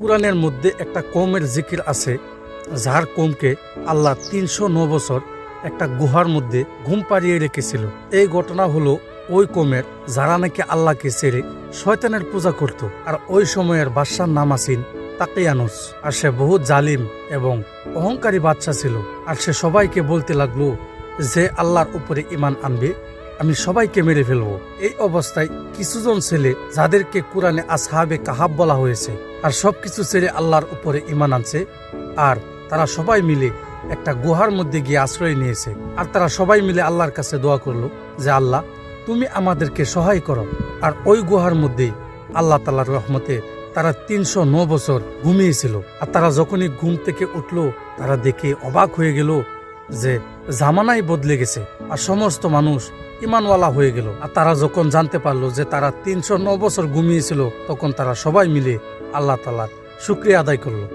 কুরআনের মধ্যে একটা কওমের জিকির আছে, যার কওমকে আল্লাহ ৩০৯ বছর একটা গুহার মধ্যে ঘুম পাড়িয়ে রেখেছিল। এই ঘটনা হলো ওই কওমের যারা নাকি আল্লাহকে ছেড়ে শয়তানের পূজা করত। আর ওই সময়ের বাদশার নাম আসিন তাকিয়ানুস। আর সে বহু জালিম এবং অহংকারী বাদশা ছিল। আর সে সবাইকে বলতে লাগলো যে আল্লাহর উপরে ঈমান আনবে আমি সবাইকে মেরে ফেলবো। এই অবস্থায় কিছুজন ছেলে, যাদেরকে কুরআনে আসহাবে কাহাব বলা হয়েছে, আর সবকিছু ছেড়ে আল্লাহর উপরে ঈমান আনছে। আর তারা সবাই মিলে একটা গুহার মধ্যে গিয়ে আশ্রয় নিয়েছে। আর তারা সবাই মিলে আল্লাহর কাছে দোয়া করলো যে আল্লাহ তুমি আমাদেরকে সহায় করো। আর ওই গুহার মধ্যে আল্লাহ তাআলার রহমতে তারা ৩০৯ বছর ঘুমিয়েছিল। আর তারা যখনই ঘুম থেকে উঠলো, তারা দেখে অবাক হয়ে গেল যে জামানাই বদলে গেছে আর সমস্ত মানুষ ঈমানওয়ালা হয়ে গেল। আর তারা যখন জানতে পারলো যে তারা ৩০৯ বছর ঘুমিয়েছিল, তখন তারা সবাই মিলে আল্লাহ তাআলার শুকরিয়া আদায় করলো।